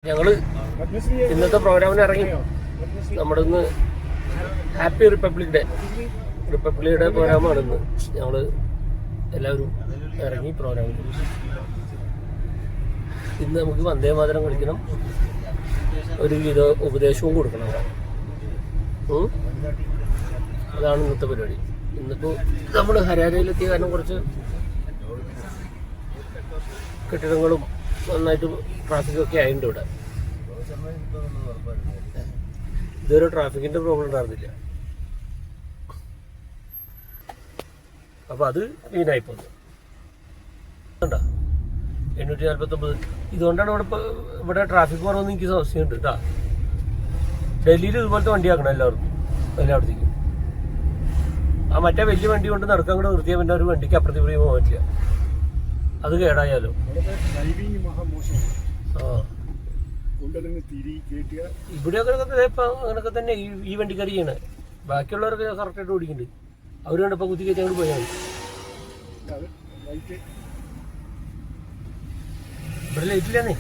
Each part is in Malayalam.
ഞങ്ങൾ ഇന്നത്തെ പ്രോഗ്രാമിന് ഇറങ്ങി. നമ്മുടെ ഇന്ന് ഹാപ്പി റിപ്പബ്ലിക് ഡേ പ്രോഗ്രാമാണ് ഇന്ന്. ഞങ്ങൾ എല്ലാവരും ഇറങ്ങി പ്രോഗ്രാമിന്. ഇന്ന് നമുക്ക് വന്ദേമാതരം കളിക്കണം, ഒരു ഗീത ഉപദേശവും കൊടുക്കണം. അതാണ് ഇന്നത്തെ പരിപാടി. ഇന്നിപ്പോൾ നമ്മൾ ഹരാരയിലെത്തിയ കാരണം കുറച്ച് കെട്ടിടങ്ങളും നന്നായിട്ട് ട്രാഫിക്കൊക്കെ ആയിട്ടുണ്ട് ഇവിടെ. ഇതുവരെ ട്രാഫിക്കിൻ്റെ പ്രോബ്ലം ഉണ്ടായിരുന്നില്ല. അപ്പോൾ അത് ക്ലീനായിപ്പോൾ ഉണ്ടോ 849. ഇതുകൊണ്ടാണ് ഇവിടെ ട്രാഫിക് കുറവെന്ന് എനിക്ക് സംശയമുണ്ട് കേട്ടോ. ഡൽഹിയിൽ ഇതുപോലത്തെ വണ്ടി ആക്കണം എല്ലായിടത്തേക്കും. ആ മറ്റേ വലിയ വണ്ടി കൊണ്ട് നടക്കാൻ കൂടെ നിർത്തിയാൽ പിന്നെ ഒരു വണ്ടിക്ക് അപ്പുറത്തെ പോകാൻ പറ്റില്ല. അത് കേടായാലോ. ഇവിടെയൊക്കെ ഇപ്പം അങ്ങനെയൊക്കെ തന്നെ ഈ വണ്ടിക്കാർ ചെയ്യണേ. ബാക്കിയുള്ളവരൊക്കെ കറക്റ്റായിട്ട് ഓടിക്കുന്നുണ്ട്. അവർ കണ്ടപ്പോൾ കുത്തി കയറ്റി അങ്ങോട്ട് പോയാൽ മതി. ഇവിടെ ലൈറ്റില്ലാന്നേ.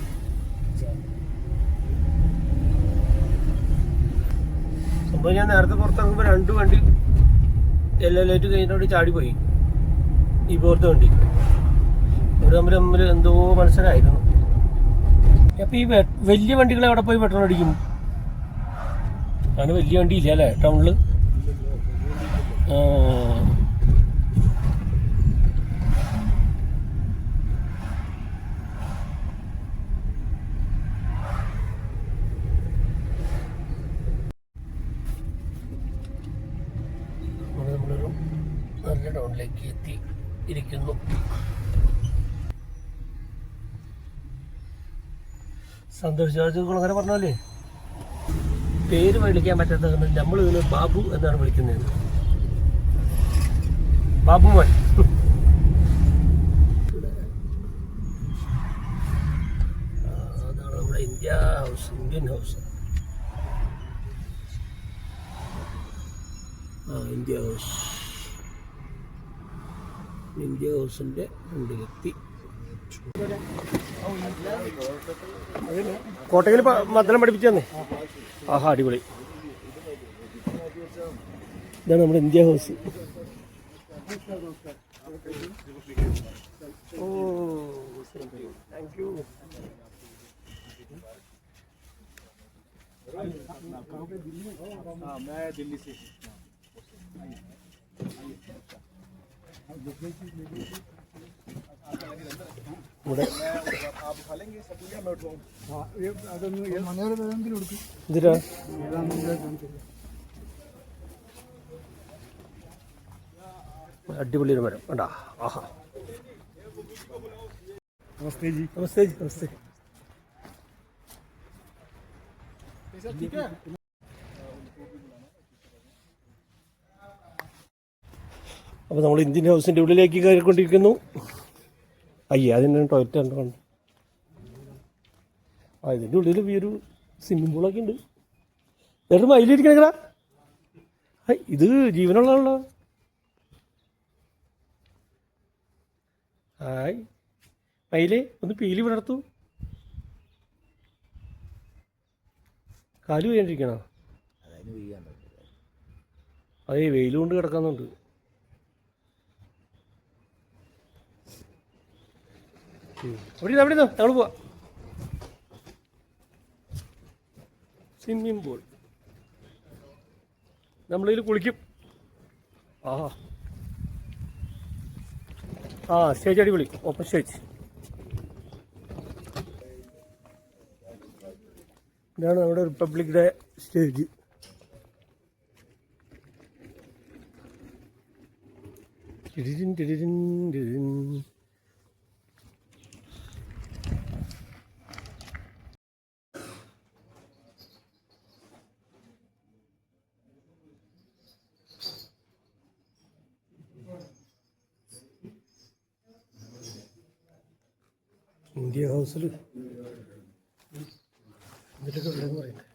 സംഭവം ഞാൻ നേരത്തെ പുറത്തിറങ്ങുമ്പോൾ 2 വണ്ടി യെല്ലോ ലൈറ്റ് കഴിഞ്ഞിട്ട് ചാടിപ്പോയി. ഈ പോലത്തെ വണ്ടി ഒരു തമ്മിൽ എന്തോ മത്സരമായിരുന്നു. അപ്പം ഈ വലിയ വണ്ടികൾ എവിടെ പോയി പെട്രോൾ അടിക്കും? അങ്ങനെ വലിയ വണ്ടി ഇല്ല അല്ലേ ടൗണിൽ? നമ്മളൊരു നല്ല ടൗണിലേക്ക് എത്തി ഇരിക്കുന്നു. സന്തോഷ് ജോർജ് കുളങ്ങര പറഞ്ഞല്ലേ, പേര് വിളിക്കാൻ പറ്റാത്തത് നമ്മൾ ഇതിന് ബാബു എന്നാണ് വിളിക്കുന്നത്. ബാബുമോൻ. അതാണ് നമ്മുടെ ഇന്ത്യൻ ഹൗസ്. ഇന്ത്യ ഹൗസിന്റെ മുന്നിലെത്തി. കോട്ടയിൽ മദ്ദളം പഠിപ്പിച്ചു തന്നെ. ആഹാ, അടിപൊളി. ഇതാണ് നമ്മുടെ India house. Oh thank you. मैं दिल्ली से. അടിപൊളി ഒരു മരം കണ്ടാ. ആഹാ, നമസ്തേ ജി. നമസ്തേ ജി. നമസ്തേ. അപ്പോൾ നമ്മൾ ഇന്ത്യൻ ഹൗസിൻ്റെ ഉള്ളിലേക്ക് കയറിക്കൊണ്ടിരിക്കുന്നു. അതിൻ്റെ ടോയ്ലറ്റ് കണ്ടുകൊണ്ട് ഇതിൻ്റെ ഉള്ളിൽ ഈ ഒരു സ്വിമ്മിംഗ് പൂളൊക്കെ ഉണ്ട്. എന്നിട്ട് മയിലിരിക്കണേക്കാ. ഇത് ജീവനുള്ളതാണല്ലോ. ഹായ് മയിലേ, ഒന്ന് പീലി വിടർത്തു. കാല് വീഴാണ്ടിരിക്കണോ? അതേ വെയിൽ കൊണ്ട് കിടക്കാന്നുണ്ട്. അവിടെ ഞങ്ങൾ പോവാം. Swimming pool. നമ്മളിതിൽ കുളിക്കും. സ്റ്റേജ് അടിപൊളി. Open stage. ഇതാണ് നമ്മുടെ റിപ്പബ്ലിക് ഡേ സ്റ്റേജ്. ഇന്ത്യ ഹൗസിൽ ഇതിലൊക്കെ ഉണ്ടെന്ന് പറയുന്നത്.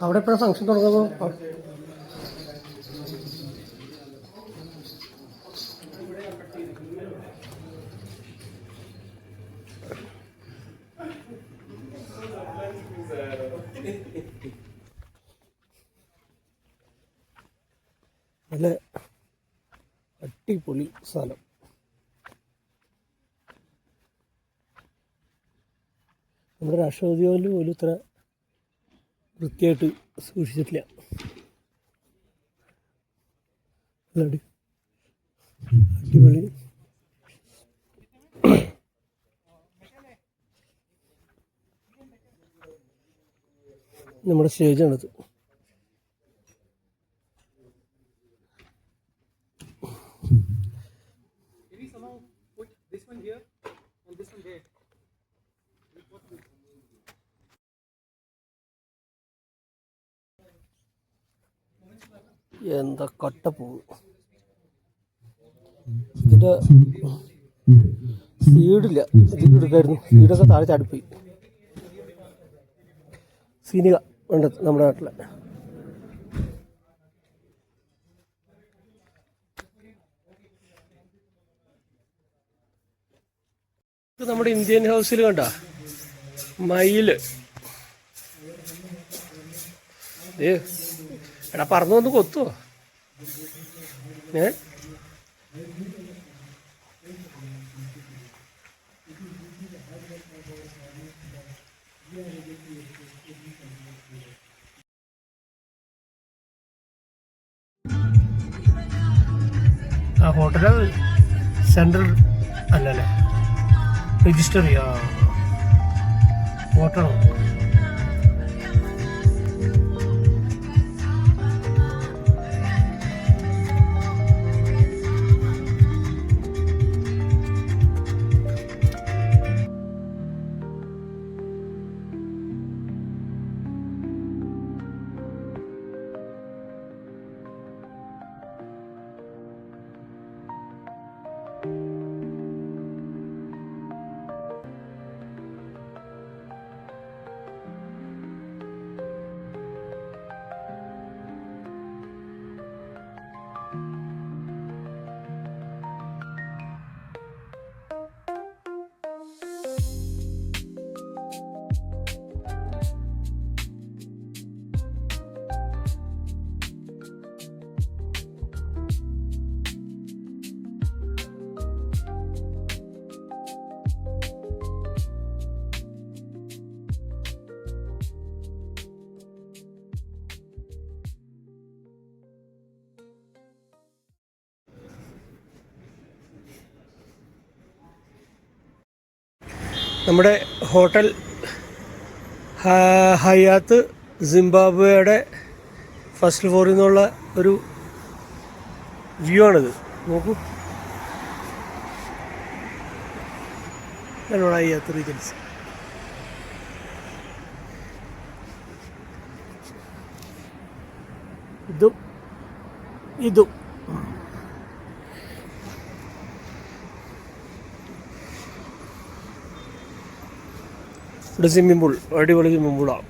അവിടെ എപ്പോഴാണ് ഫംഗ്ഷൻ തുടങ്ങുമ്പോൾ? നല്ല അടിപൊളി സ്ഥലം. നമ്മുടെ രാഷ്ട്രപതി ഭവനിൽ പോലും ഇത്ര വൃത്തിയായിട്ട് സൂക്ഷിച്ചിട്ടില്ല. അടിപൊളി. നമ്മുടെ സ്റ്റേജാണിത്. എന്താ കട്ടപ്പൂവ്. ഇതിൻ്റെ സീഡില്ല, ഇതിൽ എടുക്കായിരുന്നു. സീഡൊക്കെ താഴെ ചാടിപ്പോയി. സീനിക ഉണ്ട് നമ്മുടെ നാട്ടിലെ. നമ്മുടെ ഇന്ത്യൻ ഹൗസിൽ കണ്ട മയില്. എടാ പറന്നു വന്ന് കൊത്തുവോ? ആ ഹോട്ടല് സെൻട്രൽ അല്ലല്ലേ, രജിസ്റ്റർ ചെയ്യാ ഹോട്ടലോ? നമ്മുടെ ഹോട്ടൽ ഹയാത്ത് സിംബാബ്വേയുടെ ഫസ്റ്റ് ഫ്ലോറിൽ നിന്നുള്ള ഒരു വ്യൂ ആണിത്. നോക്കൂ, എന്നോട് ഹയാത്ത് റീജൻസി. ഇതും ഇവിടെ സ്വിമ്മിംഗ് പൂൾ, അടിപൊളി സ്വിമ്മിംഗ് പൂളാണ്.